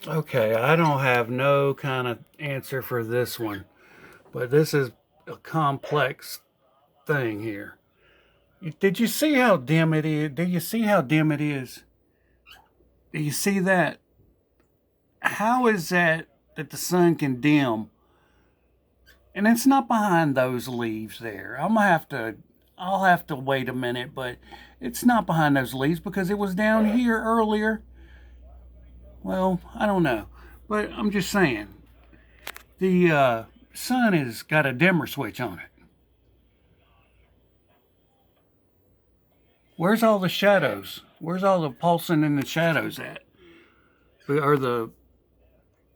Okay, I don't have no kind of answer for this one, but this is a complex thing here. Did you see how dim it is? Do you see how dim it is? Do you see that? How is that the sun can dim? And it's not behind those leaves there. I'll have to wait a minute, but it's not behind those leaves because it was down here earlier. Well, I don't know, but I'm just saying the sun has got a dimmer switch on it. Where's all the shadows? Where's all the pulsing in the shadows at? Or the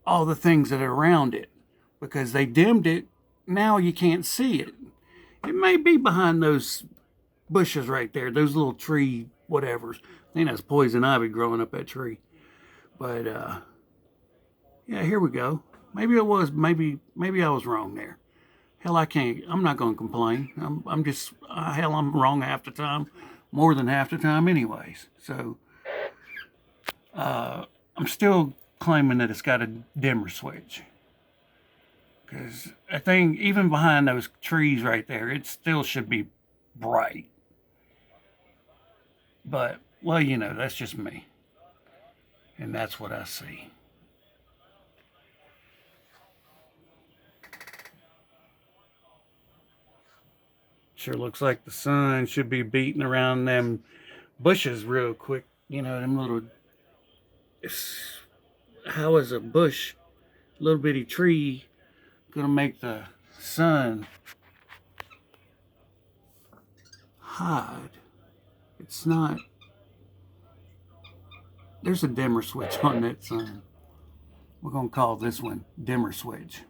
all the things that are around it? Because they dimmed it. Now you can't see it. It may be behind those bushes right there, those little tree whatevers. I think that's poison ivy growing up that tree. But yeah, here we go. Maybe it was. Maybe I was wrong there. Hell, I can't. I'm not going to complain. I'm just hell. I'm wrong half the time, more than half the time, anyways. So I'm still claiming that it's got a dimmer switch because I think even behind those trees right there, it still should be bright. But well, that's just me, and that's what I see. Sure looks like the sun should be beating around them bushes real quick. Them little. How is a bush, little bitty tree, gonna make the sun hide? It's not. There's a dimmer switch on that sun. We're gonna call this one dimmer switch.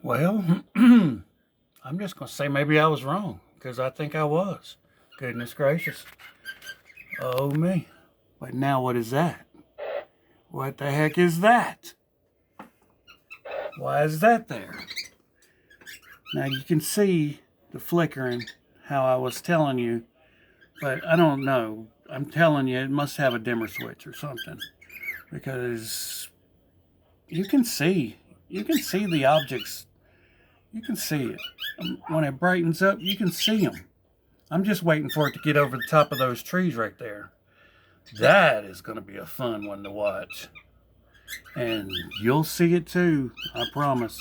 Well, I'm just gonna say maybe I was wrong because I think I was. Goodness gracious. Oh me. But now what is that? What the heck is that? Why is that there? Now you can see the flickering, how I was telling you, but I don't know. I'm telling you, it must have a dimmer switch or something because you can see, the objects. You can see it when it brightens up. You can see them. I'm just waiting for it to get over the top of those trees right there. That is going to be a fun one to watch, and you'll see it too. I promise.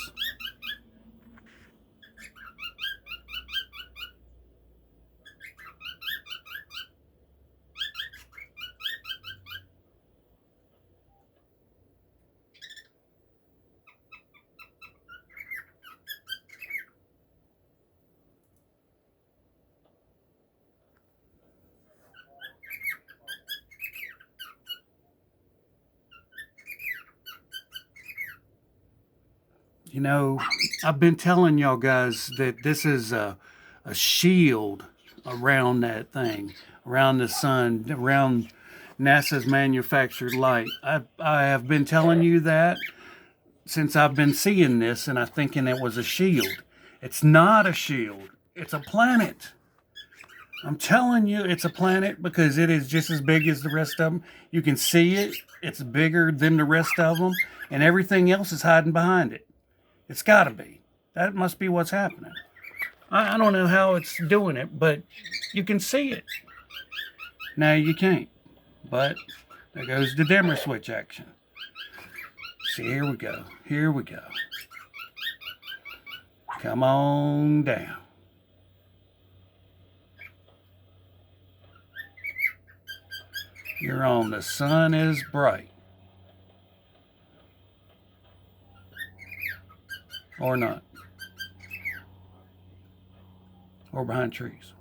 You know, I've been telling y'all guys that this is a shield around that thing, around the sun, around NASA's manufactured light. I have been telling you that since I've been seeing this, and I'm thinking it was a shield. It's not a shield, it's a planet. I'm telling you, it's a planet because it is just as big as the rest of them. You can see it, it's bigger than the rest of them, and everything else is hiding behind it. It's got to be. That must be what's happening. I don't know how it's doing it, but you can see it. Now you can't. But there goes the dimmer switch action. See, here we go. Here we go. Come on down. You're on. The sun is bright. Or not. Or behind trees.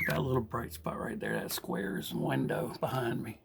Got a little bright spot right there. That square is a window behind me.